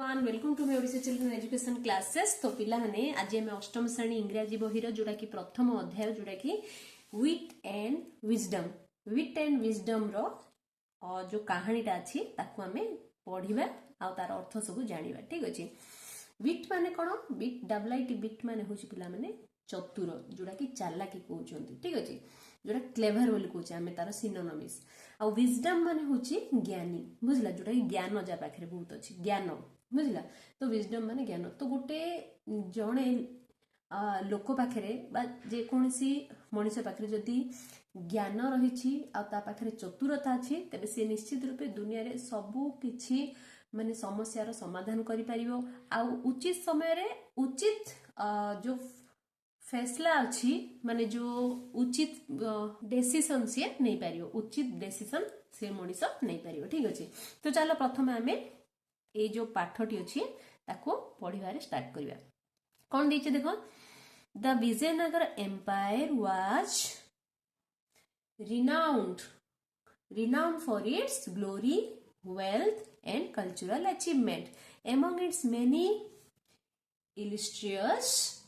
Welcome to my Odisha children education classes. तो पिला माने आज हम अष्टम श्रेणी इंग्रजी बहिर जोड़ा कि प्रथम अध्याय जोड़ा कि विट एंड विजडम रो जो कहानीटा अच्छी ताकू आमे पढ़िबा आ तार अर्थ सब जानिबा। ठीक अछि। विट माने कोन? विट डबलाइटी विट माने होछि पिला माने चतुर, जोड़ा कि चालाकी कहउछंती। ठीक अछि। जोड़ा क्लेवर बोली कहउछ आमे तार सिनोनिम्स। आ विजडम माने होछि ज्ञानी, बुझला, जोड़ा कि ज्ञान जा पाखरे बहुत अछि, ज्ञान, बुझला। तो विजडम माने ज्ञान। तो गोटे जणे लोक पाखरे बा जे कोनसी मनुष्य पाखरे जदि ज्ञान रहिछि आ ता पाखरे चतुरता अछि तबे से निश्चित रूपे दुनिया रे सबु किछि माने समस्या रो समाधान करि परिबो। आ उचित समय रे उचित जो फैसला अच्छी माने जो उचित डिसीजन से नहीं पारियो, उचित डिसीजन से मनीष नहीं पारियो। ठीक अछि। तो चलो प्रथम आमे ए जो पाठटी अछि ताको पढिबारे स्टार्ट करिबा। कोन दिचे देखो, the Vijayanagara empire was renowned for its glory, wealth and cultural achievement. Among its many illustrious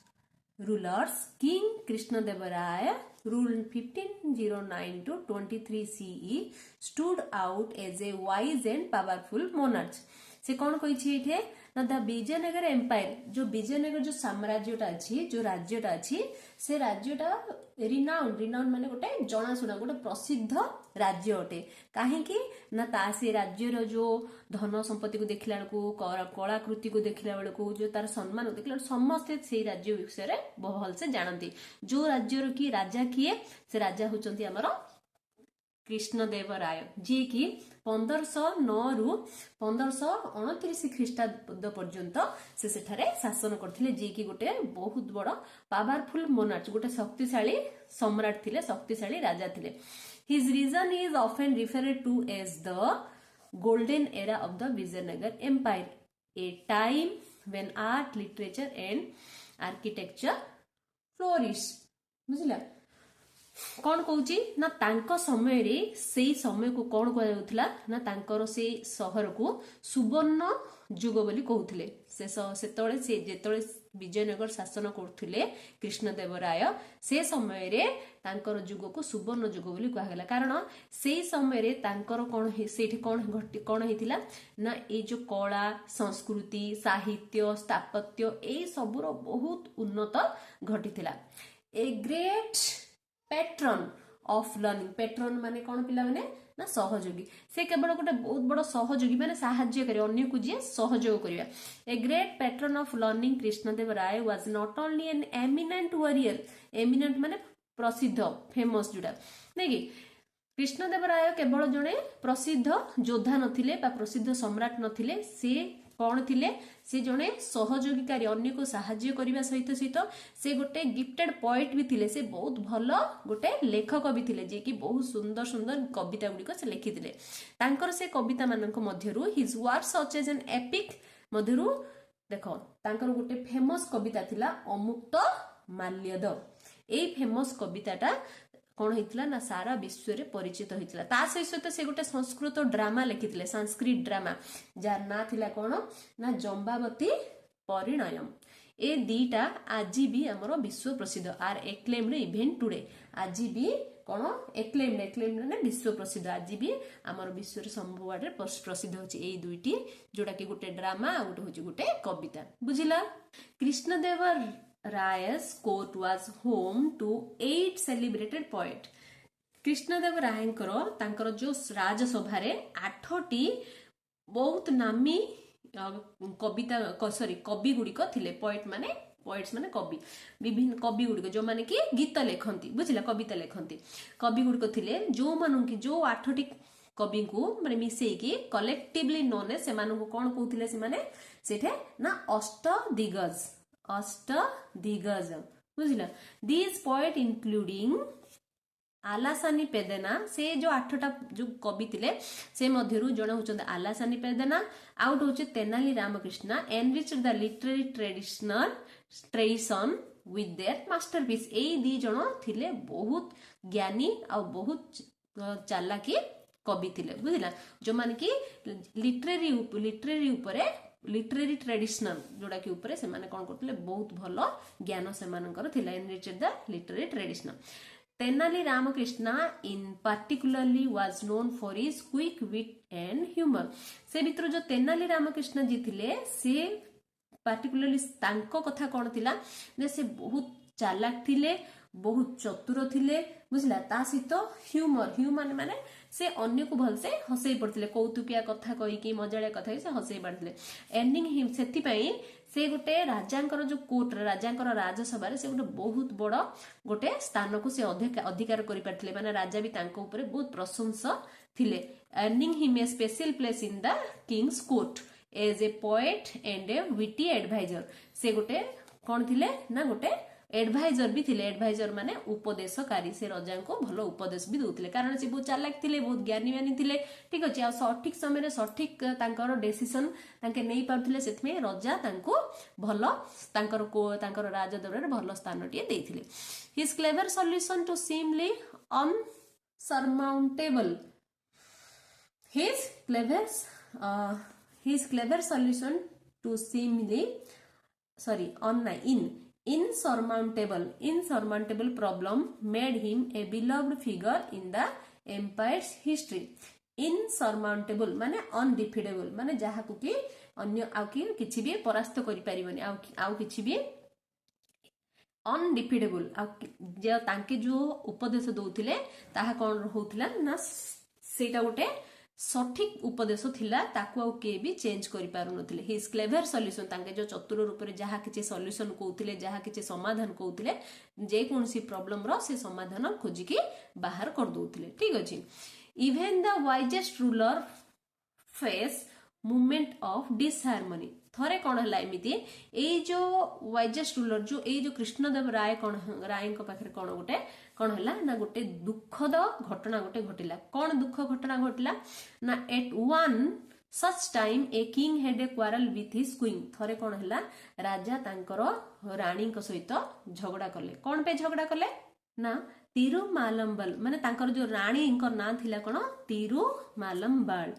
rulers, King Krishnadevaraya ruled 1509 to 23 CE stood out as a wise and powerful monarch. से कौन कही थे ना द विजयनगर एम्पायर, जो विजयनगर जो साम्राज्यटा अच्छी, जो राज्यटा अच्छी, से राज्यटा रिनाउंड माने गोटे जनाशुना गोटे प्रसिद्ध राज्य अटे। कहीं ना ता से राज्यर जो धन संपत्ति को देखला बेलू, कलाकृति को देखला बेलू, जो तार सम्मान देखला समस्ते से राज्य विषय भल से जानती। जो राज्यर की राजा किए, से राजा होचंती हमर कृष्णदेवराय, जी की 1509 रु 1529 ख्रीष्टाब्द पर्यंत से सेठारे शासन करथिले, जी की गोटे बहुत बड़ पावरफुल मोनार्च, गोटे शक्तिशाली सम्राट थिले, शक्तिशाली राजा थिले। His region is often referred to as the golden era of the Vijayanagara empire, a time when art, literature and architecture flourish. बुझिला कौन कहूची ना तांको समय रे सेई समय को कौन कह जाउथला ना तांकर से शहर को सुवर्ण युग बोली कहउथिले। सेतळे से जेतळे विजयनगर शासन करथुले कृष्णदेवराय, से समय रे तांकर युग को सुवर्ण युग बोली कहगला। कारण सेई समय रे तांकर कौन सेठी कौन हेतिला ना ए जो कला, संस्कृति, साहित्य, स्थापत्य ए सबुर बहुत उन्नत घटिथिला। A great patron of learning, patron माने कौन पिला माने ना सहयोगी, से केवल गोटे बहुत बड़ सहयोगी माने साहाय्यकारी, अन्य को जे सहयोग करिया। ए great patron of learning Krishnadevaraya was not only an eminent warrior, eminent माने प्रसिद्ध, फेमस जोड़ा नहीं कि कृष्णदेवराय केवल जड़े प्रसिद्ध योद्धा नथिले बा प्रसिद्ध सम्राट नथिले, से कौन थिले, से जड़े सहयोगीकारी, अन्य को साहाय्य करने सहित सहित से गोटे गिफ्टेड पोएट भी थिले, से बहुत भल गोटे लेखक भी थिले, जे कि बहुत सुंदर सुंदर कविता गुड़िक से लिखिथिले। तांकर से कविता मानक मध्यरु his works such as an epic मध्यरु देखो तांकर गोटे फेमस कविता थिला अमुक्त माल्यद। ए फेमस कविताटा कौन होइतिला ना सारा विश्व रे परिचित होइतिला। ता सहित से गोटे संस्कृत ड्रामा लिखिथिले, संस्कृत ड्रामा, जार ना थिला कौन ना जम्बावती परिणयम। ए दीटा आज भी हमर विश्व प्रसिद्ध, आर एक्लेम्ड इवेंट टुडे, आज भी कौन एक्लेम्ड ने विश्व प्रसिद्ध, आज भी हमर विश्व रे संभवाडे प्रसिद्ध होची ए दुईटी, जोटा कि गोटे ड्रामा आ गोटे होची गोटे कविता। बुझिला कृष्णदेवर Ray's court was home to 8 celebrated poet. कृष्णदेवरायଙ୍କର तांकर जो राजसभा रे 8टी बहुत नामी कविता कवि गुड़िक थिले। पोएट्स माने कवि, विभिन्न कवि गुड़िक जो माने कि गीत लेखंती, बुझिला, कविता लेखंती कवि गुड़िक थिले, जो मानु कि जो 8टी कवि को माने मिसेई कि कलेक्टिवली नोन है, से मानु को कोन कहउथिले, से माने सेठे ना अष्टदिग्गज, बुझिला। दीज पोएट इंक्लूडिंग आलासानी पेदेना, से जो 8टा जो कवि थिले से मध्यरु जणे होचंद आलासानी पेदेना, आउट होचे Tenali Ramakrishna, enriched the literary tradition with their masterpiece. ए दी जण थिले बहुत ज्ञानी आ बहुत चालाकी कवि थिले, बुझिला, जो मान कि लिटरेरी उपरे लिटरेरी ट्रेडिशनल जोड़ा कि ऊपर से माने कौन करते बहुत भल ज्ञान से enriched the literary traditional Tenali Ramakrishna in particularly was known for his quick wit and humour से भीतर जो तेनाली रामकृष्ण जी थिले से पार्टिकुलरली तांको कथा कौन थिला जे से बहुत चालाक थिले बहुत चतुर थिले बुझला ता सहित ह्यूमर ह्यूमर माने से अन्य को भल से हसई पड़ते कौतुकिया कथा कही कि मजाड़िया कथा से हसई पड़ते एंडिंग हिम से गोटे राजांकर जो कोर्ट राजांकर राजसभा से गोटे बहुत बड़ गोटे स्थान को से अधिकार कर पारथिले माने राजा भी तांको ऊपर बहुत प्रशंसा थिले earning him a special place in the king's court as a poet and a witty adviser से गोटे कौन थिले ना गोटे एडवाइजर भी थिले एडवाइजर माने उपदेशकारी से राजा को भल उपदेश भी दउथिले कारण से बहुत चालाक थिले बहुत ज्ञानी मानी थिले ठीक अछि आ सठिक समय सठिक तांकर डिसीजन तांके नै पाउथिले सेथमे राजा तांको भल तांकर राजदरबार भल स्थान टिए देथिले his clever solution to seemly insurmountable his clever solution to seemingly insurmountable problem made him a beloved figure in the empire's history insurmountable माने undefeatable माने जहा को कि अन्य आउ कि किछि भी परास्त करि परिबनी आउ किछि भी अनडिफिटेबल जे तांके जो उपदेश दउथिले ताहा कोन होउथिला ना सेटा गोटे सठिक उपदेश थिला ताकू आउ के भी चेंज करि पारु नथिले हिज क्लेवर सॉल्यूशन तांके जो चतुर रूप रे जहा किछि सॉल्यूशन कहउथिले जहा किछि समाधान कहउथिले जे कोनसी प्रॉब्लम रो से समाधान खोजि के बाहर कर दउथिले ठीक अछि even the wisest ruler face movement of disharmony थरे कौन है एमती ये जो वाइजेस्ट रूलर जो ये जो कृष्णदेव राय कौन राय पाखे कौन गोटे कौन है ना गोटे दुखद घटना गोटे घटिला कौन दुख घटना घटिला ना at one such time a king had a quarrel with his queen थरे कौन है राजा तांकर रानी सहित झगड़ा कले कौन पे झगड़ा कले ना तिरुमालम्बल माने तांकर जो रानी ना थिला कौन तिरुमालम्बल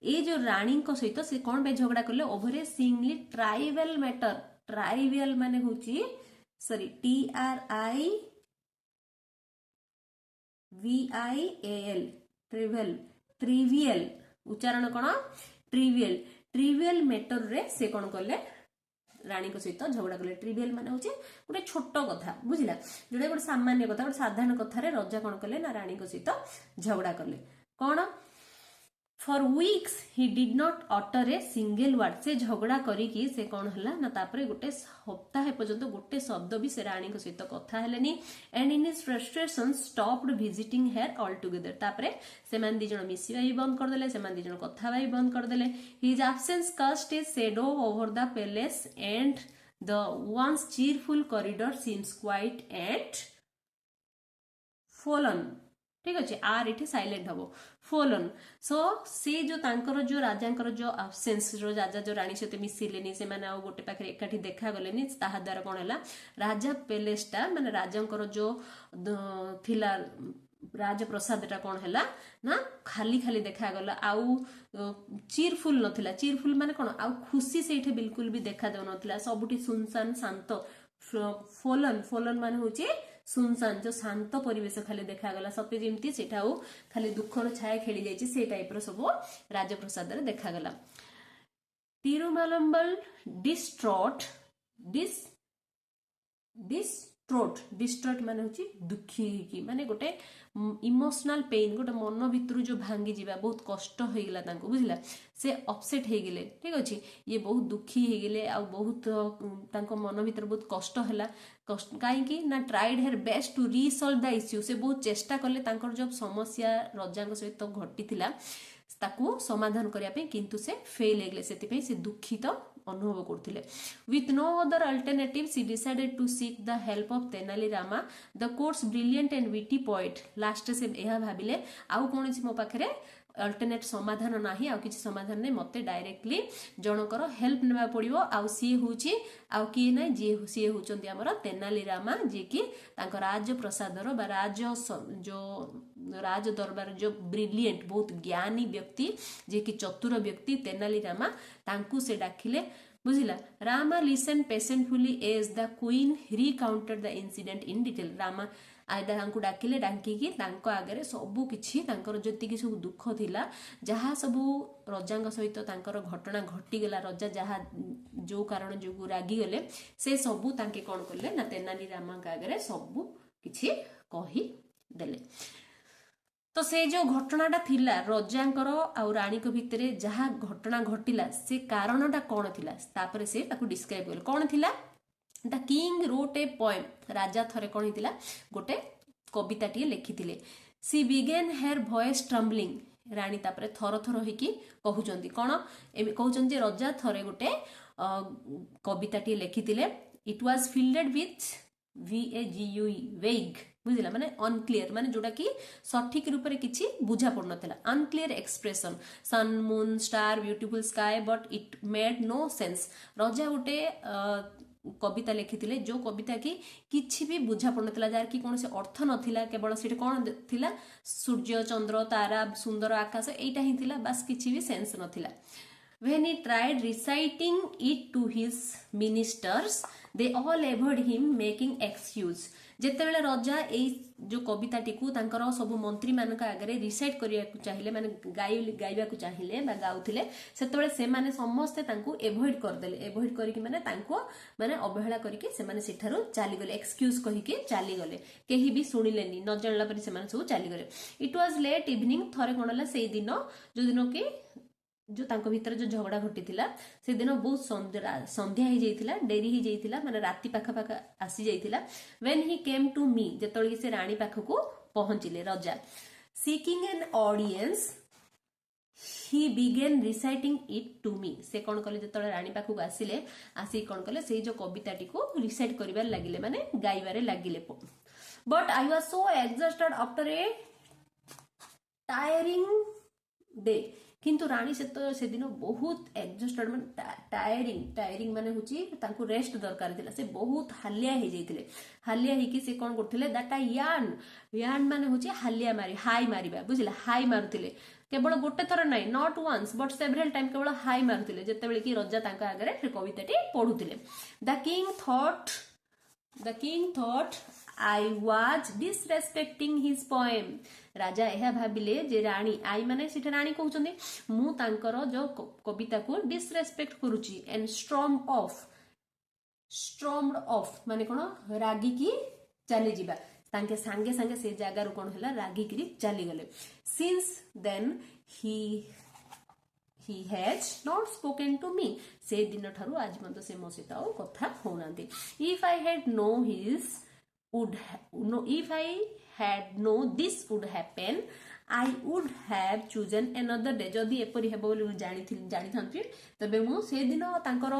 ये जो रानी सहित से कौन पे झगड़ा कले ओवर ए सिंगली ट्राइबल मैटर ट्राइबल माने होची सॉरी TRIVIAL ट्रिवियल उच्चारण कौन ट्रिवियल मैटर रे से कौन कले रानी सहित झगड़ा कले ट्रिवियल माने होची गोटे छोट कथा बुझिला जोडे गोटे सामान्य कथा गोटे साधारण कथा रे राजा कौन कले ना रानी सहित झगड़ा कले कौन for weeks he did not utter a single word से झगड़ा करिकी से कौन हला ना तापरे गोटे सप्ताह पर्यंत गोटे शब्द भी से रानी सहित कथा हेलेनी and in his frustration stopped visiting her altogether तापरे से मान दी जण मिसिबा भी बंद कर देले से मान दी जण कथा भी बंद कर देले his absence cast a shadow over the palace and the once cheerful corridor seems quiet and fallen ठीक अच्छे आर इटे साइलेंट हम फोलन सो से जो तांकर जो राजांकर जो एब्सेंस जो राजा जो रानी सहित मिसिलेनी से माने गोटे पाखे एकाठी देखा गलेनी ताहा द्वारा कौन है राजा पैलेसटा माने राजांकर जो थिला राजप्रसादटा कौन है ना खाली खाली देखा गला आउ चीरफुल नथिला चीरफुल माने कौन आउ खुशी से बिल्कुल भी देखा जाउ नथिला सबुठी सुनसान शांत फोलन माने होची सुनसान जो शांत परिवेश खाली देखा गला सते जेमती सेटा खाली दुखर छाया खेली जाइछि से टाइप रो सब राजप्रसाद रे देखा गला तिरुमालम्बल डिस्ट्रोट माने होची दुखी की माने गोटे इमोशनल पेन गोटे मन भितर जो भांगी जीवा बहुत कष्ट हो गला तांको बुझला से अपसेट हो गले ठीक अछि ये बहुत दुखी हो गले आ बहुत तांको मन भितर बहुत कष्ट हला काई कि ना tried her best to resolve the issue से बहुत चेष्टा कले तांकर जो समस्या राजा सहित घटी थिला ताकू समाधान करिया पे किंतु से फेल हेगले सेति पे से दुखित अनुभव करथिले with no other alternative she decided to seek the help of Tenali Rama the court's brilliant and witty poet last से यह भाबिले आउ कोनसी मो पाखरे अल्टरनेट समाधान नाही आ किछि समाधान नै मते डायरेक्टली जनकर हेल्प नेबा पड़िबो आ सी होउची आ कि नै जे सी होउचंती हमर तेनाली रामा जे कि तांको राज प्रसादर बा जो राज दरबार जो ब्रिलियंट बहुत ज्ञानी व्यक्ति जे कि चतुर व्यक्ति तेनाली रामा तांकू से डाकिले बुझिला Rama listen patiently as the queen recounted the incident in detail Rama आयदा तांकू डाकिले डाकिकी तांको आगरे सबु किछि तांकर जति सब दुख थिला जहा सबु रजांग सहित तांकर घटना घटी गला रजा जहा जो कारण जो रागी गले से सबु तांके कोन करले ना तेनाली रामा आगरे सबु किछि कहि देले तो से जो घटनाटा थिला रजांकर आ रानी को भितरे जहा घटना घटिला से कारणटा कोन थिला तापरे से ताकू डिस्क्राइब करले कोन थिला the king wrote a poem राजा थरे कोन हितिला गोटे कविताटी लिखिथिले she began her voice trembling रानी तापरे थर थर होइकी कहउचंती कोन कहउचन जे राजा थरे गोटे कविताटी लिखिथिले it was filled with VAGUE vague बुझिला माने अनक्लियर माने जोटा कि सठिक रूप रे किछि बुझा पड़ नथिला unclear expression sun moon star beautiful sky but it made no sense राजा गोटे कविता लिखिथिले जो कविता की किछि भी बुझा पड़ नथिला जार कि कोन से अर्थ नथिला केवल सेठी कोन थिला सूर्य चंद्र तारा सुंदर आकाश एटा ही थिला बस किछि भी sense नथिला when he tried reciting it to his ministers they all avoid him making excuse जेतेबेले राजा ए जो कविता टिकू तांकर सब मंत्री मानक आगरे रिसाइट करिया को चाहिले माने गाइबा को चाहिले बा गाउथिले सेतेबेले से माने समस्त तांकू एवॉइड कर देले एवॉइड करिकि माने तांको माने अवहेला करिकि से माने सेठारो चाली गले एक्सक्यूज कहिकि चाली गले केही भी सुनिलेनी न जानला परि से माने सब चाली गले इट वाज लेट इवनिंग थरे कोनला सेई दिन जो दिन के जो तांको भीतर जो झगड़ा घटिथिला से दिन बहुत संध्या ही जाइथिला डेरी ही जाइथिला माने राती पाखा पाखा आसी जाइथिला when he came to me जेतोली से रानी पाखको पहुंचिले राजा seeking an audience he began reciting it to me से कोन कले जेतोले रानी पाखको आसिले आसी कोन कले से जो कविताटी को रिसाइट करिबार लागिले माने गाइबारे लागिले but I was so exhausted after a tiring day किंतु रानी से दिन बहुत एग्जॉस्टेड माने टायरिंग माने हुची तांको रेस्ट दरकार थिला से बहुत हालिया हे जाइथिले हालिया ही कि से कोन करथिले दैट यान माने हुची हालिया मारी हाई मारिबा बुझिला हाई मारुथिले केवल गोटे थर नाही not once but several time केवल हाई मारुथिले जेतेबेले कि राजा तांका आगरे कविताटी पढुथिले the king thought I was disrespecting his poem राजा यह भाविले जे रानी आई माने सेठा रानी कहउचंदी मु तांकर जो कविता को डिसरेस्पेक्ट करूची एंड स्ट्रॉम्ड ऑफ माने कोन रागी की चली जिबा तांके संगे संगे से जागा रु कोन हला रागी की चली गले since then he has not spoken to me से दिन थारु आज मन से मो सहित कथा होनांती if I had known this would happen I would have chosen another day जदि एपरि हेबो बोली जानि थांती तबे मु से दिन तांकर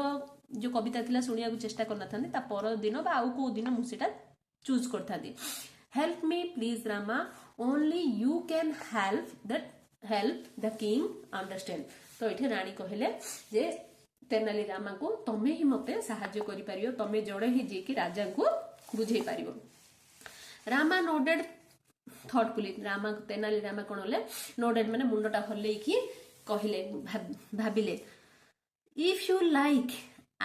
जो कविता थिला सुनिया को चेष्टा करना थांती ता पर दिन बा आउ को दिन मु सेटा choose करथांती help me please Rama only you can help the king understand तो इठे रानी कहले जे तेनाली रामा को तमे ही मते सहाय्य करि परियो तमे जड़े ही जे कि राजा को बुझे परियो रामा नोडेड थॉटफुली रामा तेनाली रामा कोनले नोडेड माने मुंडटा हल्ले की कहले भाबिले if you like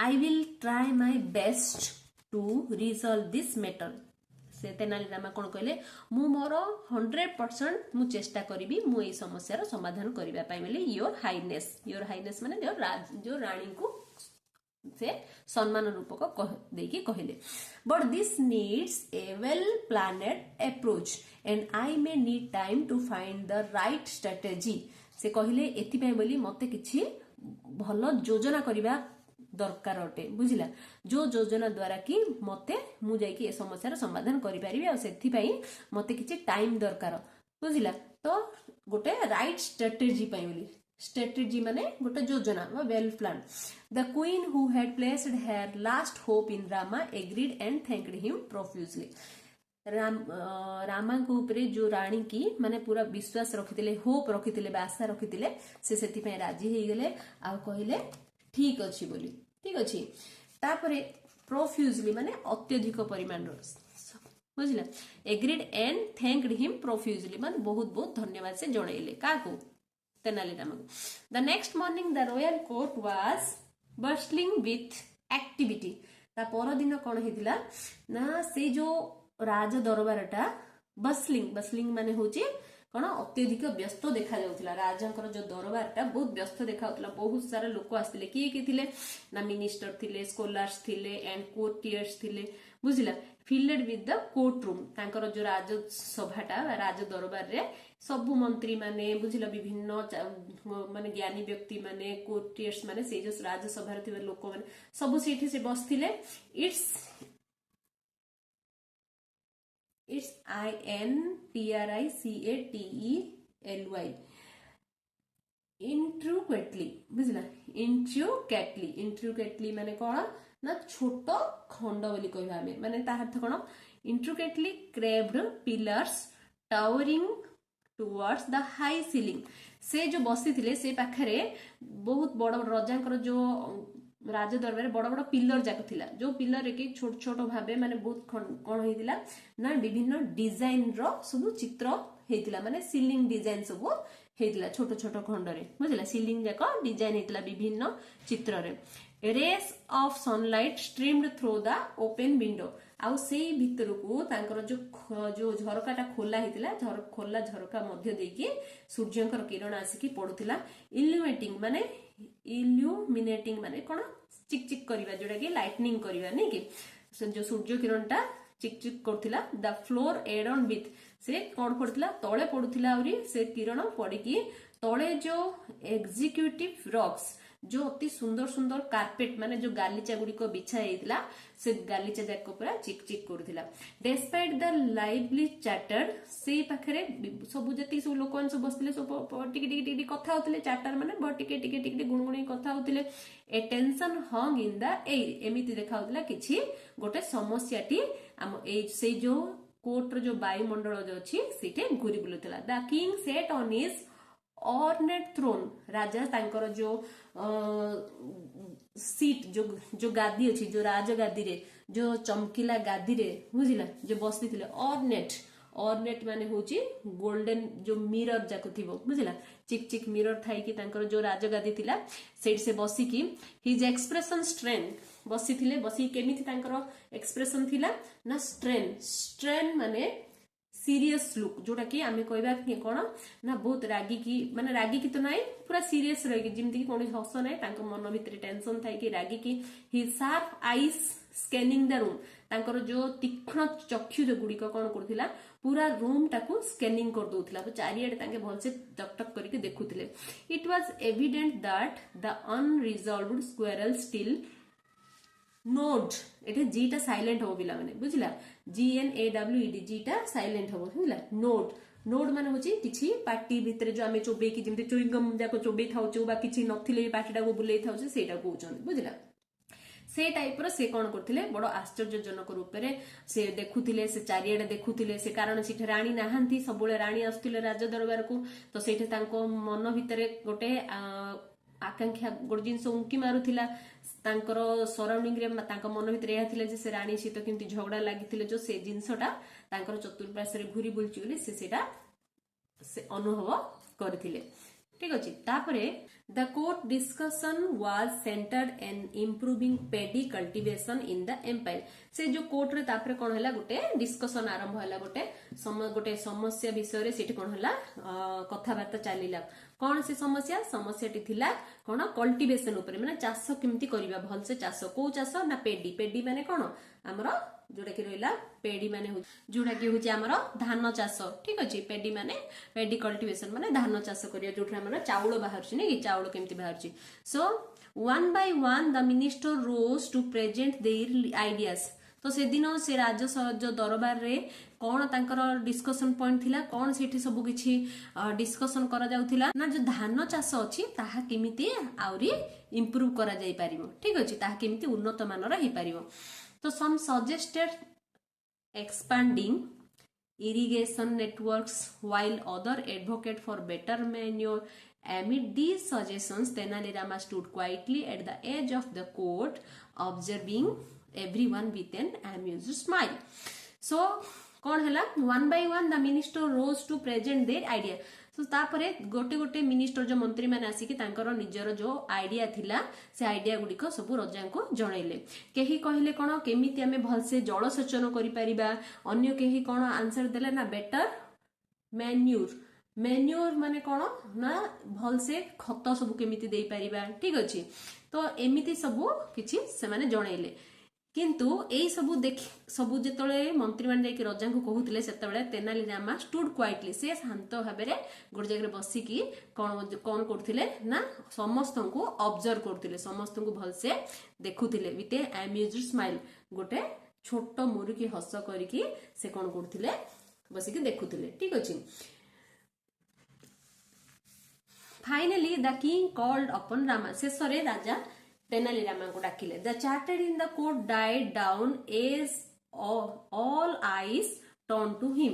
I will try my best to resolve this matter से तेनाली रामा कोन कहले मु मोर 100% मु चेष्टा करिवि मु ए समस्यार समाधान करिबा पाई बोली योर हाइनेस माने जो रानी को से सम्मान रूपक देकी कहले but this needs a well planned approach and I may need time to find the right strategy से कहले एथि पई बोली मते किछि भलो योजना करिबा दरकार अटे बुझिला जो योजना द्वारा कि मते मु जाई कि ए समस्यार समाधान करि परिबे आ सेथि पई मते किछि टाइम दरकार बुझिला तो गोटे राइट स्ट्रेटेजी पई बोली स्ट्रेटेजी माने गोटे योजना well plan the queen who had placed her last hope in Rama agreed and thanked him profusely ରାମାଙ୍କ ଉପରେ ଯୋଉ ରାଣୀ କି ମାନେ ପୁରା ବିଶ୍ୱାସ ରଖିଥିଲେ, ହୋପ ରଖିଥିଲେ ବା ଆଶା ରଖିଥିଲେ, ସେ ସେଥିପାଇଁ ରାଜି ହେଇଗଲେ ଆଉ କହିଲେ ଠିକ ଅଛି ବୋଲି। ଠିକ ଅଛି, ତାପରେ ପ୍ରୋଫ୍ୟୁଜଲି ମାନେ ଅତ୍ୟଧିକ ପରିମାଣର, ବୁଝିଲା, ଏଗ୍ରିଡ୍ ଏଣ୍ଡ ଥ୍ୟାଙ୍କଡ୍ ହିମ୍ ପ୍ରୋଫ୍ୟୁଜଲି ମାନେ ବହୁତ ବହୁତ ଧନ୍ୟବାଦ ସେ ଜଣେଇଲେ କାହାକୁ, ତେନାଲି ରାମକୁ। The next morning the royal court was bustling with activity. ତା ପରଦିନ କଣ ହେଇଥିଲା ନା ସେ ଯୋଉ ରାଜ ଦରବାରଟା ବସଲିଂ ମାନେ ହଉଛି କଣ ଅତ୍ୟଧିକ ବ୍ୟସ୍ତ ଦେଖା ଯାଉଥିଲା। ରାଜାଙ୍କର ଯୋଉ ଦରବାରଟା ବହୁତ ବ୍ୟସ୍ତ ଦେଖାଯାଉଥିଲା, ବହୁତ ସାରା ଲୋକ ଆସିଥିଲେ। କିଏ କିଏ ଥିଲେ ନା ମିନିଷ୍ଟର ଥିଲେ, ସ୍କଲାର୍ସ ଥିଲେ ଏଣ୍ଡ କୋର୍ଟିୟର୍ସ ଥିଲେ, ବୁଝିଲା, field with the court room. ତାଙ୍କର ଯୋଉ ରାଜସଭାଟା ରାଜ ଦରବାରରେ ସବୁ ମନ୍ତ୍ରୀ ମାନେ, ବୁଝିଲା, ବିଭିନ୍ନ ମାନେ ଜ୍ଞାନୀ ବ୍ୟକ୍ତି ମାନେ, କୋର୍ଟିୟର୍ସ ମାନେ, ସେଇ ଯୋଉ ରାଜସଭାରେ ଥିବା ଲୋକମାନେ ସବୁ ସେଇଠି ସେ ବସିଥିଲେ। ଇଟ୍ସ INTRICATELY ଇଣ୍ଟ୍ରୁକେଟଲି, ବୁଝିଲା, ଇଣ୍ଟ୍ରୁକେଟଲି ମାନେ କଣ ନା ଛୋଟ ଖଣ୍ଡ ବୋଲି କହିବା ଆମେ, ମାନେ ତା ଅର୍ଥ କଣ, ଇଣ୍ଟ୍ରୁକେଟଲି କ୍ରେଭ୍ଡ ପିଲର୍ସ ଟାୱରିଂ ଟୁୱାର୍ଡସ୍ ଦ ହାଇ ସିଲିଂ। ସେ ଯୋଉ ବସିଥିଲେ ସେ ପାଖରେ ବହୁତ ବଡ ରଜାଙ୍କର ଯୋଉ ରାଜ ଦରବାରରେ ବଡ ବଡ ପିଲର ଯାକ ଥିଲା, ଯୋଉ ପିଲରରେ କି ଛୋଟ ଛୋଟ ଭାବେ ମାନେ ବହୁତ କଣ ହେଇଥିଲା ନା ବିଭିନ୍ନ ଡିଜାଇନ ର ସବୁ ଚିତ୍ର ହେଇଥିଲା, ମାନେ ସିଲିଂ ଡିଜାଇନ ସବୁ ହେଇଥିଲା ଛୋଟ ଛୋଟ ଖଣ୍ଡରେ, ବୁଝିଲା, ସିଲିଂ ଯାକ ଡିଜାଇନ ହେଇଥିଲା ବିଭିନ୍ନ ଚିତ୍ରରେ। Rays of sunlight streamed through the open window. ଆଉ ସେଇ ଭିତରକୁ ତାଙ୍କର ଯୋଉ ଝରକାଟା ଖୋଲା ହେଇଥିଲା, ଖୋଲା ଝରକା ମଧ୍ୟ ଦେଇକି ସୂର୍ଯ୍ୟଙ୍କର କିରଣ ଆସିକି ପଡୁଥିଲା। ଇଲ୍ୟୁମିନେଟିଂ ମାନେ କଣ, ଚିକ୍ ଚିକ୍ କରିବା, ଯୋଉଟା କି ଲାଇଟନିଂ କରିବା, ନାଇଁ କି, ଯୋଉ ସୂର୍ଯ୍ୟ କିରଣଟା ଚିକ୍ ଚିକ୍ କରୁଥିଲା। ଦ ଫ୍ଲୋର ଏଡନ୍ ବିଥ୍, ସେ କଣ ପଡୁଥିଲା ତଳେ ପଡୁଥିଲା, ଆହୁରି ସେ କିରଣ ପଡିକି ତଳେ ଯୋଉ ଏକ୍ଜିକ୍ୟୁଟିଭ ରକ୍ସ, ଯୋଉ ଅତି ସୁନ୍ଦର ସୁନ୍ଦର କାର୍ପେଟ ମାନେ ଯୋଉ ଗାଲିଚା ଗୁଡିକ ବିଛା ହେଇଥିଲା, ସେ ଗାଲିଚା ଯାକ ପୁରା ଚିକ୍ ଚିକ୍ କରୁଥିଲା। ଡେସ୍ପାଇଟ୍ ଦ ଲାଇଭଲି ଚାର୍ଟର, ସେଇ ପାଖରେ ସବୁ ଯେତିକି ସବୁ ଲୋକମାନେ ସବୁ ବସିଥିଲେ, ସବୁ ଟିକେ ଟିକେ ଟିକେ କଥା ହଉଥିଲେ, ଚାର୍ଟର ମାନେ ଟିକେ ଟିକେ ଟିକେ ଗୁଣଗୁଣି କଥା ହଉଥିଲେ। ଏ ଟେନସନ ହଙ୍ଗ ଇନ୍ ଦ ଏଇର୍, ଏମିତି ଦେଖା ହଉଥିଲା କିଛି ଗୋଟେ ସମସ୍ୟାଟି ଆମ ଏଇ ସେଇ ଯୋଉ କୋର୍ଟର ଯୋଉ ବାୟୁମଣ୍ଡଳ ଯୋଉ ଅଛି ସେଇଠି ଘୁରି ବୁଲୁଥିଲା। The king set on his ornate throne, ରାଜା ତାଙ୍କର ଯୋଉ ସିଟ୍ ଯୋଉ ଗାଦି ଅଛି, ଯୋଉ ରାଜ ଗାଦିରେ, ଯୋଉ ଚମକିଲା ଗାଦିରେ, ବୁଝିଲା, ଯୋଉ ବସିଥିଲେ। ଅର୍ନେଟ ମାନେ ହଉଛି ଗୋଲ୍ଡେନ ଯୋଉ ମିରର ଯାକ ଥିବ, ବୁଝିଲା, ଚିକ୍ ଚିକ୍ ମିରର ଥାଇକି ତାଙ୍କର ଯୋଉ ରାଜଗାଦି ଥିଲା ସେଇଠି ସେ ବସିକି ହିଜ ଏକ୍ସପ୍ରେସନ ଷ୍ଟ୍ରେନ୍ ବସିଥିଲେ। ବସିକି କେମିତି ତାଙ୍କର ଏକ୍ସପ୍ରେସନ ଥିଲା ନା ଷ୍ଟ୍ରେନ୍ ମାନେ ସିରିୟସ ଲୁକ୍, ଯୋଉଟା କି ଆମେ କହିବା କଣ ନା ବହୁତ ରାଗିକି, ମାନେ ରାଗିକି ତ ନାହିଁ, ପୁରା ସିରିୟସ ରହିକି, ଯେମିତି କି କୌଣସି ହସ ନାହିଁ, ତାଙ୍କ ମନ ଭିତରେ ଟେନସନ ଥାଇକି ରାଗିକି। He sharp eyes scanning the room, ତାଙ୍କର ଯୋଉ ତୀକ୍ଷ୍ଣ ଚକ୍ଷୁ ଗୁଡିକ କଣ କରୁଥିଲା ପୁରା ରୁମ୍ ଟାକୁ ସ୍କାନିଂ କରିଦଉଥିଲା, ଚାରିଆଡେ ତାଙ୍କେ ଭଲସେ ଟକ୍ ଟକ୍ କରିକି ଦେଖୁଥିଲେ। It was evident that the unresolved quarrel still nod, ଏଠି ଜି ଟା ସାଇଲେଣ୍ଟ ହବ ପିଲାମାନେ, ବୁଝିଲା, GNAWED, ଜି ଟା ସାଇଲେଣ୍ଟ ହବ, ବୁଝିଲା। ନୋଡ୍ ମାନେ ହଉଛି କିଛି ପାଟି ଭିତରେ ଯୋଉ ଆମେ ଚୋବେଇକି ଯେମିତି ଚୁଇଙ୍ଗମ ଯାକ ଚୋବେଇ ଥାଉଛୁ ବା କିଛି ନଥିଲେ ପାଟିଟାକୁ ବୁଲେଇ ଥାଉଛୁ, ସେଇଟା କହୁଛନ୍ତି, ବୁଝିଲା। ସେ ଟାଇପର ସେ କଣ କରୁଥିଲେ, ବଡ ଆଶ୍ଚର୍ଯ୍ୟଜନକ ରୂପରେ ସେ ଦେଖୁଥିଲେ, ସେ ଚାରିଆଡେ ଦେଖୁଥିଲେ। ସେ କାରଣ ସେଠି ରାଣୀ ନାହାନ୍ତି, ସବୁବେଳେ ରାଣୀ ଆସୁଥିଲେ ରାଜ ଦରବାରକୁ, ତ ସେଇଠି ତାଙ୍କ ମନ ଭିତରେ ଗୋଟେ ଆକାଂକ୍ଷା, ଗୋଟେ ଜିନିଷ ଉଙ୍କି ମାରୁଥିଲା। ତାଙ୍କର ସରାଉଣ୍ଡିଂରେ ତାଙ୍କ ମନ ଭିତରେ ଏହା ଥିଲା ଯେ ସେ ରାଣୀ ସହିତ କେମିତି ଝଗଡା ଲାଗିଥିଲେ, ଯୋଉ ସେ ଜିନିଷଟା ତାଙ୍କର ଚତୁର୍ପାର୍ଶ୍ୱରେ ଘୁରି ବୁଲୁଛି ବୋଲି ସେଇଟା ସେ ଅନୁଭବ କରିଥିଲେ। ଠିକ ଅଛି, ତାପରେ the court discussion was centred on improving paddy cultivation in the empire. ସେ ଯୋଉ କୋର୍ଟରେ ତାପରେ କଣ ହେଲା, ଗୋଟେ ଡିସ୍କସନ ଆରମ୍ଭ ହେଲା, ଗୋଟେ ସମସ୍ୟା ବିଷୟରେ ସେଠି କଣ ହେଲା, କଥାବାର୍ତ୍ତା ଚାଲିଲା। କଣ ସେ ସମସ୍ୟାଟି ଥିଲା କଣ, କଲ୍ଟିଭେସନ ଉପରେ, ମାନେ ଚାଷ କେମିତି କରିବା, ଭଲସେ ଚାଷ। କୋଉ ଚାଷ ନା ପେଡି ମାନେ କଣ ଆମର ଯୋଉଟା କି ରହିଲା, ପେଡି ମାନେ ଯୋଉଟା କି ହଉଛି ଆମର ଧାନ ଚାଷ। ଠିକ ଅଛି, ପେଡି କଲ୍ଟିଭେସନ ମାନେ ଧାନ ଚାଷ କରିବା, ଯୋଉଠି ଆମର ଚାଉଳ ବାହାରୁଛି, ନାଇଁ କି, ଚାଉଳ କେମିତି ବାହାରୁଛି। So one by one the minister rose to present their ideas. ତ ସେଦିନ ସେ ଯୋଉ ଦରବାରରେ କଣ ତାଙ୍କର ଡିସ୍କସନ ପଏଣ୍ଟ ଥିଲା, କଣ ସେଠି ସବୁ କିଛି ଡିସ୍କସନ କରାଯାଉଥିଲା ନା ଯୋଉ ଧାନ ଚାଷ ଅଛି ତାହା କେମିତି ଆହୁରି ଇମ୍ପ୍ରୁଭ କରାଯାଇ ପାରିବ। ଠିକ ଅଛି, ତାହା କେମିତି ଉନ୍ନତ ମାନର ହେଇପାରିବ। ତ ସମ୍ suggested expanding irrigation networks, while other advocate for better manure. Amid these suggestions, Tenali Rama stood quietly at the edge of the court, observing everyone with an amused smile. So कौन है one by one the minister rose to present their idea. So तापरे गोटे गोटे minister जो मंत्री मैंने आसिक निजर जो आइडिया थिला से आइडिया गुड़िक सब रजा को जनइले. कहीं कहले कौन केमी आम भलसे जलसेचन करिपरिबा, अन्य कहीं कौन आंसर देले ना बेटर मैन्यूर. मैन्यूर माने कौन ना भलसे खत सब केमिति देई परिबा. ठीक अछि. तो एमिति सब किछि से माने जनइले. किंतु एई सबु देख सबु जेतले मंत्री मान जाई रजा को कहूतिले सेतबेले तेनाली रामा स्टूड क्वाइटली से शांत भाबरे गोटे जगह बसिकी कोन कोन करथिले ना समस्त को ऑब्जर्व करथिले, समस्त को भलसे देखुथिले विथ ए अम्यूज्ड स्माइल. गोटे छोट मुरुकी हस करिकी से कोन करथिले बसिकी देखुथिले. ठीक अछि. Finally the king called upon Rama. शेषरे राजा तेनाली रामा को डाकिले. द चार्टेड in the court died down as all eyes turn to him.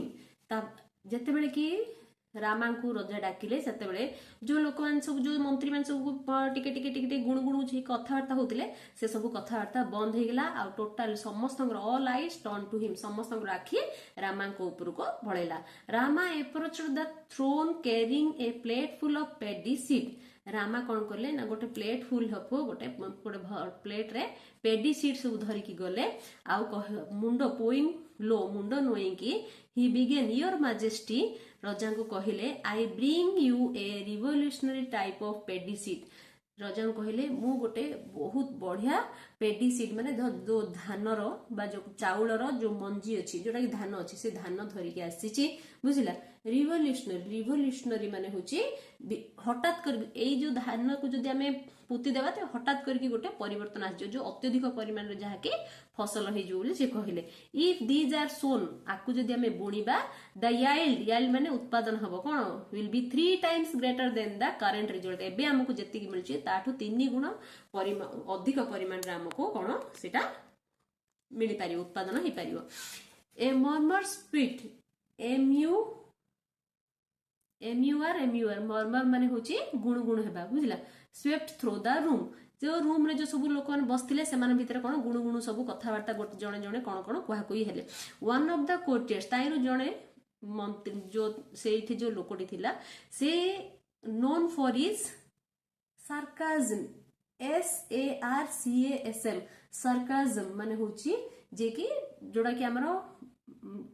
जेतेबेले कि रामा को रजा डाकिले सेतेबेले जो लोक मान सब जो मंत्री मान सब टिके टिके टिके गुणगुण कथबार्ता होतिले से सब कथबार्ता बंद हो गला. आ टोटाल समस्त all eyes turn to him, समस्त आखि रामा को ऊपर को भळेला. Rama approached the throne carrying a plate full of paddy seed. Rama कौन कले ना गोटे प्लेट फुल हपो गोटे प्लेट रे पेडी सीड सब धरिकी गले. आउ मुंड पोइन लो मुंड नोईकी ही बिगेन योर मैजेस्टी. रजा को कहले I bring you a revolutionary type of paddy seed. रजा को कहले मु गोटे बहुत बढ़िया पेडी सीड माने जो धानर बा जो चाउलर जो मंजी अच्छी जोटा कि धान अच्छी से धान धरिकी आसीची. बुझिला. रिवोल्यूशनरी माने होची हठात कर एई जो धान को जदि आमे पुति देबा तो हठात करके गोटे परिवर्तन आसी जो अत्यधिक परिमाण रे जहा कि फसल हे जो से कहले. इफ दीज आर सोन आकु जदि आमे बुणीबा द याइल्ड माने उत्पादन हबो कोन will be 3 times greater than the current result. एबे हमकु जति कि मिलची ताठू 3 गुण अधिक परिमाण रे हमकु कोन सेटा मिली पारियो, उत्पादन हे पारियो. ए मर्मर स्पीट एम्यूआर मर्मर माने होची गुण गुण हेबा. बुझिला. Swept through the room. जो रूम रे जो सब लोक माने बसथिले से माने भितर कोन गुण गुण सब कथावार्ता गोटे जणे जणे कोन कोन कुहा कुई हेले. वन ऑफ द कोर्टियर्स ताइरो जणे मंत्री जो सेठी जो लोकटी थिला से known for his sarcasm. SARCASM sarcasm माने होची जे कि जोडा कि हमरो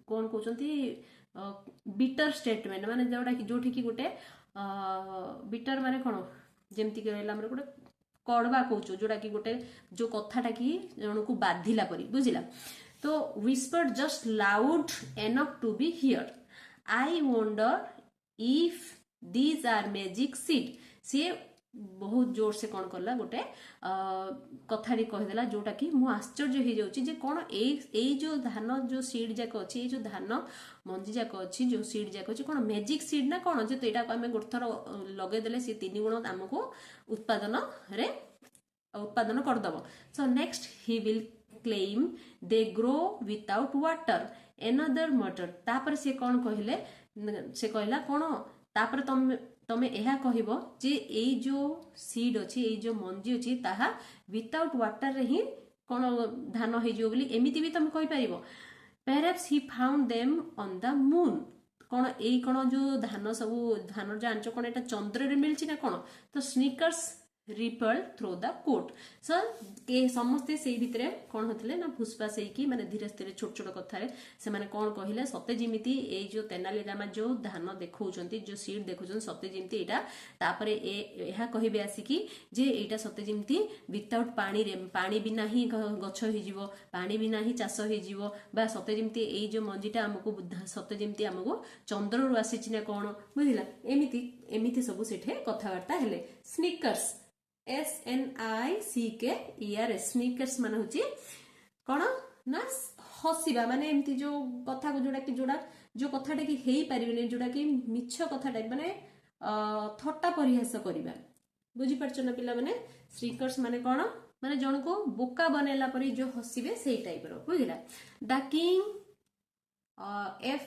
कोन कहउचंती बिटर स्टेटमेंट माने जोठी कि गोटे बिटर माने कोन जेमती कहला हमर गोटे कड़वा कहउचो जोडा कि गोटे जो कथाटा कि जणको बाधिला परी. बुझिला. तो whispered just loud enough to be heard. I wonder if these are magic seed. से बहुत जोर से कौन करला गोटे कथाटी कहीदेला जोटा कि मु आश्चर्य हो जाऊँ जे कौन एई जो धान जो सीड जाक अच्छी जो धान मंजी जाक अच्छी जो सीड जाक अच्छी कौन मैजिक सीड ना कौन जे तो यहाँ आम गोटे थर लगेदेले सी 3 गुण आमको उत्पादन करदब. So next he will claim they grow without water another matter. तापर से कौन कहले से कहला कौन तापर तमे एहा कहिबो जे एई जो सीड अछि एई जो मंजी अछि ताहा विदाउट वाटर रे ही कोन धान हे जो बोली एमिति भी तमे कहि परिबो. Perhaps he found them on the moon. कोन एई कोन जो धान सब धान जानच कोन एटा चंद्र रे मिलछि ना कोन. तो sniggers ripple through the court. So के समस्ते से भितरे कौन होतिले ना फुसफास हेकी माने धीरे धीरे छोट छोट कथारे से माने कौन कहिले सते जिमिति ए जो तेनाली रामा जो धान देखौचंती जो सीड देखौचन सते जिमिति एटा तापरे एहा कहिबे आसिकी जे एटा सते जिमिति विदाउट पानी रे पानी बिना ही गछ हे जिवो पानी बिना ही चाष हे जिवो बा सते जिमिति ए जो मंजीटा हमको सते जिमिति हमको चंद्र रु आसीछि ना कोन. बुझिला. एमिति सब सेठे कथावार्ता हेले. स्नीकर्स SNICKERS स्नीकर्स माने होची कोन ना हसीबा माने एमती जो कथा को जोड़ा जो कथाटा कि हेई परिबेनी जोड़ा कि मिछ कथा टाइप माने थट्टा परिहास करिबा. बुझी परछ ना पिला माने स्नीकर्स माने कोन माने जण को बोका बनेला परी जो हसीबे सेही टाइप रो. बुझिला. The king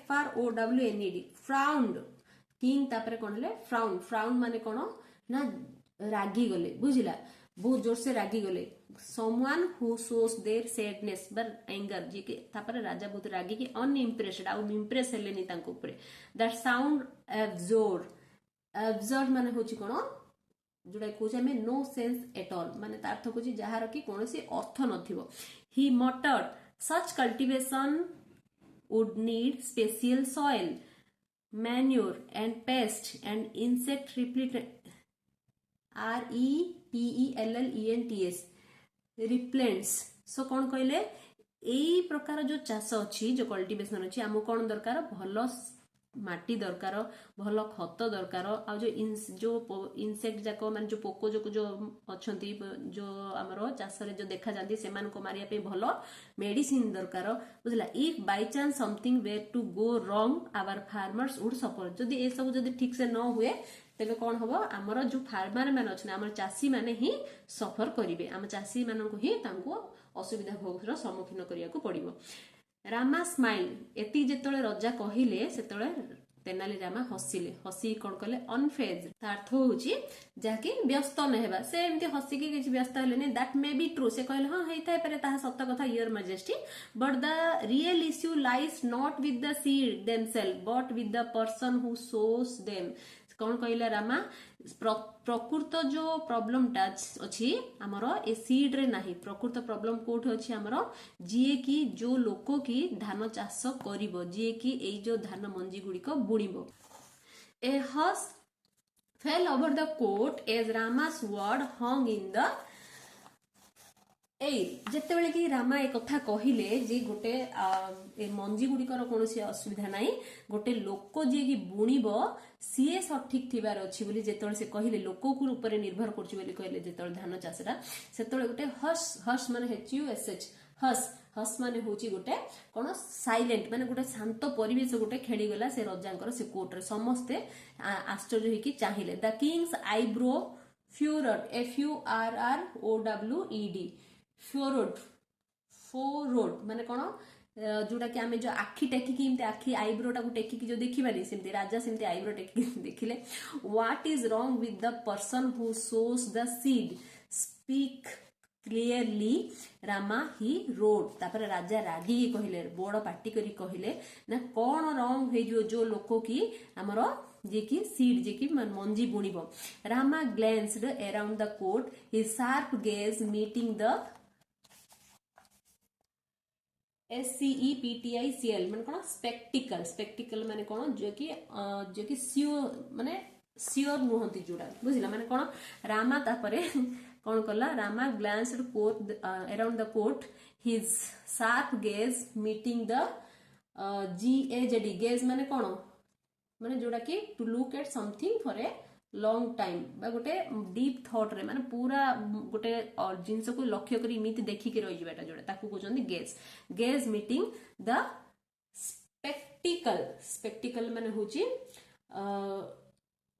FROWNED frowned king तापर कौन ले फ्राउंड फ्राउंड माने कौन ना रागी गले बुझिला बहुत जोर से रागी गले someone who shows their sadness but anger जी के तापर राजा बहुत रागी के unimpressed आउ इम्प्रेस हेलेनी तांको ऊपर that sound absurd माने होची कौन जोड़ा कौचे आमे नो सेंस एट ऑल माने तार अर्थ कौची जहार कि कौनसी अर्थ नथिबो he muttered such cultivation would need special soil manure and pest and insect REPELLENTS रिप्लेंट्स सो कौन कहले एई प्रकार जो चाष अच्छी जो कल्टिवेशन अच्छी आमको कौन दरकार भल माटी दरकार भल खत दरकार आ जो इनसेक्ट जाक मान जो पोक जो अच्छा जो आमर चाष जो देखा जाती से मारिया पे भल मेडिसिन दरकार बुझला if by chance something were to go wrong our farmers would suffer जदि ए सब जदि ठीक से न हुए तेबे कौन हम आमर जो फार्मर मैंने अच्छा आम चाषी मैंने ही सफर करेंगे आम चाषी मानक ही असुविधा भोगर सम्मुखीन करने पड़ो रामा स्माइल एति जेतले रजा कहिले सेतले तेनाली रामा हसिले हसी कौन कले अनफेज अर्थ होची जाकि व्यस्त न हेबा से एमती हसी के किछि व्यस्त हेलेनी दैट मे बी ट्रू से कहले हां हेइथाय पारे ताहा सत्य कथा your majesty but the real issue lies not with the seed themselves but with the person who sows them कौन कहला रामा प्रकृत जो प्रॉब्लम टा अछि हमरो ए सीड रे नाही प्रकृत प्रॉब्लम कोठ अछि हमरो जे कि जो लोको की धान चाष करिवो जे कि एई जो धान मंजी गुडी को बुणीबो a hush fell over the court as Rama's word hung in the जिते बड़े कि रामा एक कथा कहले जे गोटे मंजी गुड़िकर कौन असुविधा ना गोटे लोक जी कि बुणब सी सठिक थिबार अच्छी बोली जेतले से कहले लोक ऊपर निर्भर करले जेतले धान चाषटा से गोटे हस हस माने HUSH हस हस माने होची गोटे कौन साइलेंट माने गोटे शांत परिवेश गोटे खेलीगला से रजांकर से कोर्ट रे समस्ते आश्चर्य होइकी चाहिए द किंग्स आईब्रो फ्यूरड FURROWED फोरोड माने कौन जोटा कि आमे जो आखि टेकिकी इमते आखि आईब्रो टाकू टेकिकी जो देखिबानी सेमते राजा सेमते आईब्रो टेकिकी देखिले what is wrong with the person who sows the seed speak clearly Rama ही रोड तापर राजा रागी कहले बड़ पार्टी करी कहले ना कौन रॉन्ग हे जो लोको की हमरो जे कि सीड जे कि मंजी बुणीबो Rama glanced around the court his sharp gaze meeting the SCEPTICL माने कौन स्पेक्टिकल स्पेक्टिकल माने कौन जो कि सियोर माने सियोर नुहंती जोड़ा बुझिला माने कौन रामा तापरे कौन कला Rama glanced court around the court his sharp gaze meeting the GAZD gaze माने कौन माने जोड़ा कि to look at something for a long time बा गोटे डीप थॉट रे माने पूरा गोटे जिनस को लक्ष्य करी इमिति देखिके रहि जिबाटा जोड़ा ताकू कहउछन gaze gaze meeting the sceptical sceptical माने होची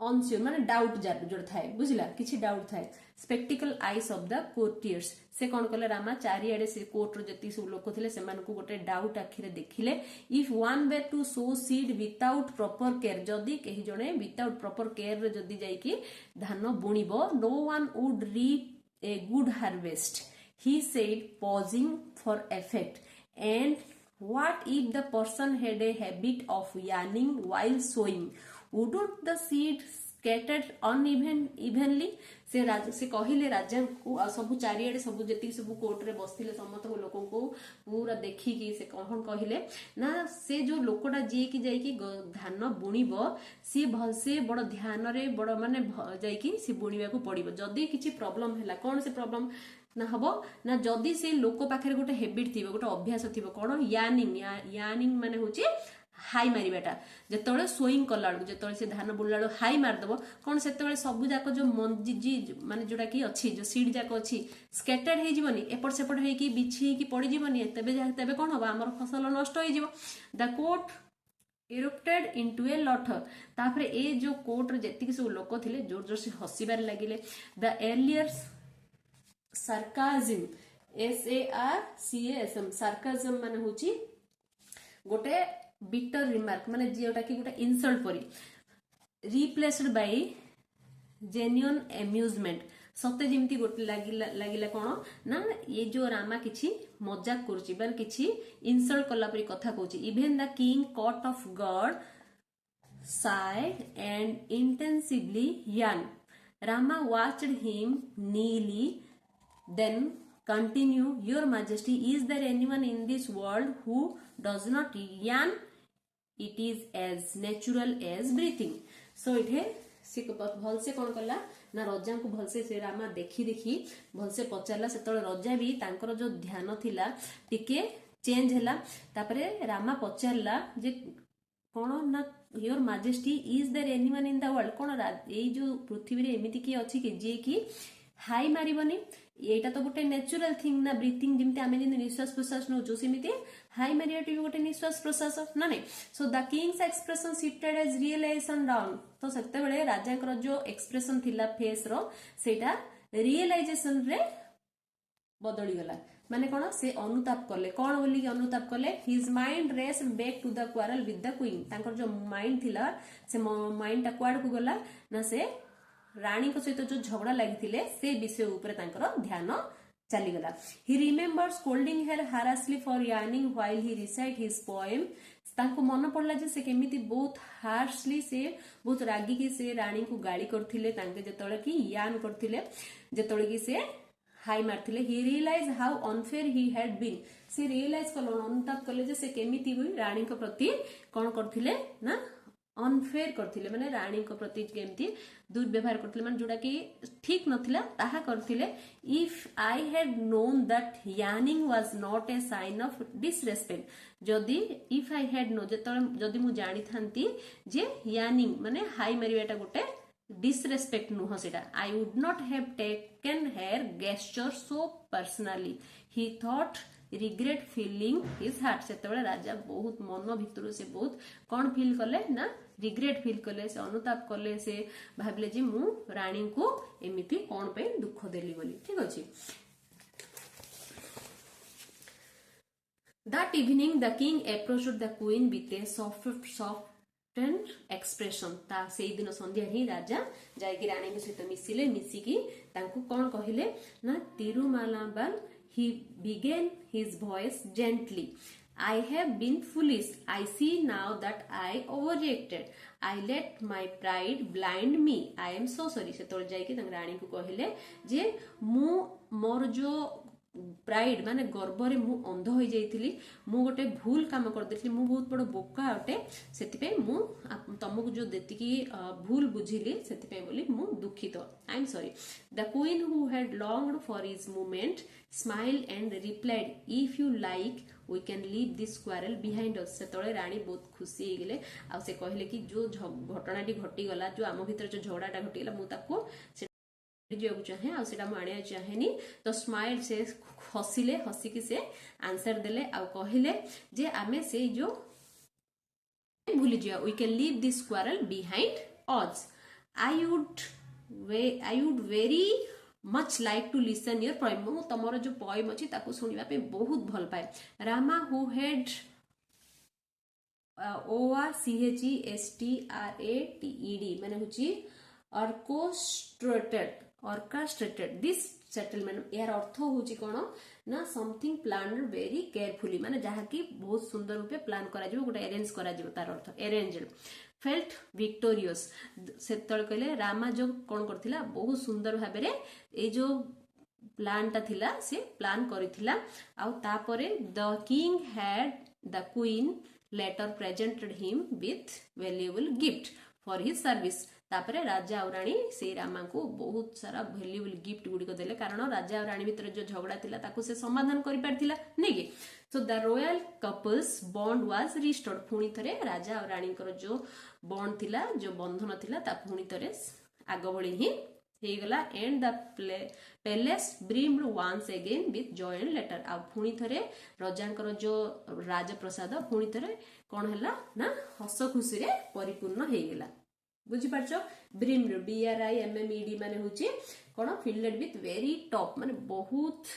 अनश्योर माने डाउट जोड़ा थाए बुझिला किछि डाउट थाए spectacled eyes of the courtiers से कौन कले रामा चारिआडे से कोर्ट रो जति सब लोक थिले सेमान को गोटे डाउट आखिरे देखिले if one way to sow seed without proper care जदी केही जणे विदाउट प्रॉपर केयर रे जदी जाई कि धान बुणीबो no one would reap a good harvest he said pausing for effect and what if the person had a habit of yawning while sowing wouldn't the seed scattered unevenly से कहले राजा को सब चारिआडे सब जति सब कोर्ट रे बसथिले समस्त लोक को पूरा देखिकी से कौन कहले ना से जो लोकटा जे कि जाई कि धान बुणीबो सी भलसे बड़ ध्यान रे बड़ माने जाई कि सी बुणीबा को पड़िबो जदी किछि प्रॉब्लम हैला कोन से प्रॉब्लम ना हबो ना जदी से लोक पाखरे गोटे हैबिट थिबो गोटे अभ्यास थिबो कोन यार्निंग माने होची हाई मारिबाटा जेतबेले सोइंग कला बेलू जेतबेले से धान बुणला बेलू हाई मारदेव कौन सेतबेले सबु जाक जो मंजी माने जोटा कि अच्छी जो सीड जाक अच्छी स्कैटर्ड हो जीवनी एपट सेपट होइकी बिछि की पड़ी जीवनी तेबे कौन हबो हमर फसल नष्ट हो जीवो द कोर्ट इरुप्टेड इनटू ए लॉटर तापरे ए जो कोर्ट रे जेतिक सब लोक थिले जोर जोर से हसिबार लागिले the earlier sarcasm SARCASM sarcasm माने होची गोटे बिटर रिमार्क माने जोटा कि गोटे इनसल्ट परी रिप्लेस्ड बाय जेन्युइन एम्यूजमेंट सते जमी गोटे लगिला कौन ना ये जो रामा किछि मजाक करुछि बार किछि इनसल्ट कला परी कथा कहूछि even the king caught off guard sighed and intensively yawned. Rama watched him keenly, then continued, Your Majesty, is there anyone in this world who does not yawn? It is as natural as breathing. So it से भलसे कौन कला ना रजा को भलसे से रामा देखी देखी भलसे पचारा से रजा भी तांकर जो ध्यान थिला टिके चेंज हैला तापरे रामा पचारला जे कौन ना your majesty is there anyone in the world कौन ये जो पृथ्वी रे एमिति की अछि कि जे कि हाई मारिबनी एटा तो गोटे नेचुरल थिंग ना ब्रीथिंग जिमते आमे जे निश्वास प्रश्वास नउचो सिमिति हाई मारिया टी गोटे निश्वास प्रश्वास ना नहीं so the king's expression shifted as realization dawned तो सेते बेले राजा कर जो एक्सप्रेशन थिला फेस रो सेटा रियलाइजेशन रे बदली गला माने कौन से अनुताप कले कौन बोली अनुताप कले his mind raced back to the quarrel with the queen तांकर जो माइंड थिला से माइंड टा क्वाड को गला ना से रानी को सहित जो झगड़ा लागिथिले से विषय ऊपर तांकर ध्यान चली गला he remember scolding her harshly for yawning while he recite his poem तांको मन पड़ला जे से केमिति बहुत हार्शली से बहुत रागी की से रानी को गाली करथिले तांके जेतळे की यान करथिले जेतळे की से हाई मारथिले he realize how unfair he had been से रियलाइज कल अनुताप कले जे से केमिति हुई रानी को प्रति कौन करथिले ना अनफेयर करथिले माने रानी को प्रति केमिति दुर्व्यवहार करथिले माने जोडा कि ठीक नथिला ताहा करथिले if I had known that yearning was not a sign of disrespect जदी इफ आई हैड नो जदी मु जानि थांती जे यार्निंग माने हाई मारियाटा गोटे disrespect नुह सेटा I would not have taken her gesture so personally he thought regret feeling his heart सेतबेले राजा बहुत मन भितर से बहुत कौन फील कले ना रिग्रेट फील कले से अनुताप कले से भाबले जे मु रानी को एमिति कौन पे दुख देली बोली ठीक अछि That evening the king approached the queen with a soft expression ता से दिन संध्या ही राजा जायकी रानी के सहित मिसिले मिसिकी तांको कौन कहिले ना तिरुमालाबाल he began his voice gently I have been foolish. I see now that I overreacted. I let my pride blind me. I am so sorry. से तोड़ जायकी तांग रानी को कहिले जे मु मोर जो प्राइड माने गर्व रे मु अंध हो जाइथिली मु गोटे भूल काम कर देथिली मु बहुत बड़ बोका अटे सेति पे मु तमको जो देति की भूल बुझिली सेति पे बोली मु दुखित I am sorry the queen who had longed for his moment smiled and replied if you like we can leave this quarrel behind us सेतळे रानी बहुत खुशी हे गेले आ से कहले कि जो घटनाटी घटी गला जो आम भीतर जो झगड़ाटा घटी गला मु ताको चाहे आने चाहेनी तो स्माइल से हसिले हसिकी से आंसर देले आ कहले जे आमे से जो भूली जा we can leave this quarrel behind us I would very much like to listen your poem मु तमरो जो पोएम अछि ताको सुनिबा पे बहुत भल पाए रामा हु हैड ORCHESTRATED माने होची orchestrated this settlement यार अर्थ होची कोन ना समथिंग प्लान्ड वेरी केयरफुली माने जहा की बहुत सुंदर रूपे प्लान करा जिवो गोटे अरेंज करा जिवो तार अर्थ अरेंज्ड फेल्ट विक्टोरियस सेतळ कहले रामा जो कोन करथिला बहुत सुंदर भाबरे ए जो प्लान ता थिला से प्लान करिथिला आ तापरे the king had the queen later presented him with valuable gift for his service तापरे राजा और रानी से रामा को बहुत सारा वैल्यूएबल गिफ्ट गुडी को देले कारण राजा और रानी भीतर जो झगड़ा थिला ताको से समाधान करि पारथिला नै कि so the royal couples bond was restored पुणी थरे राजा और रानी कर जो बॉन्ड थिला जो बंधन थिला ता पुणी थरे आग भली ही हे गला and the palace brimmed once again with joy and later आ पुणी थरे राजांकर जो राजप्रसाद पुणी थरे कोन हला ना हस खुशी रे परिपूर्ण हे गेला बुझी पारछ ब्रीम्ड BRIMMED माने होची कोन फिल्ड विथ वेरी टॉप माने बहुत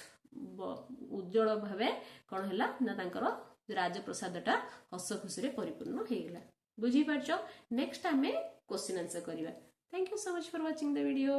उज्जवल भावे कोन हला ना तांकर राजप्रसादटा हस खुशी परिपूर्ण हो गला बुझी पारछ नेक्स्ट आमे क्वेश्चन आंसर करिवा thank you so much for watching the video.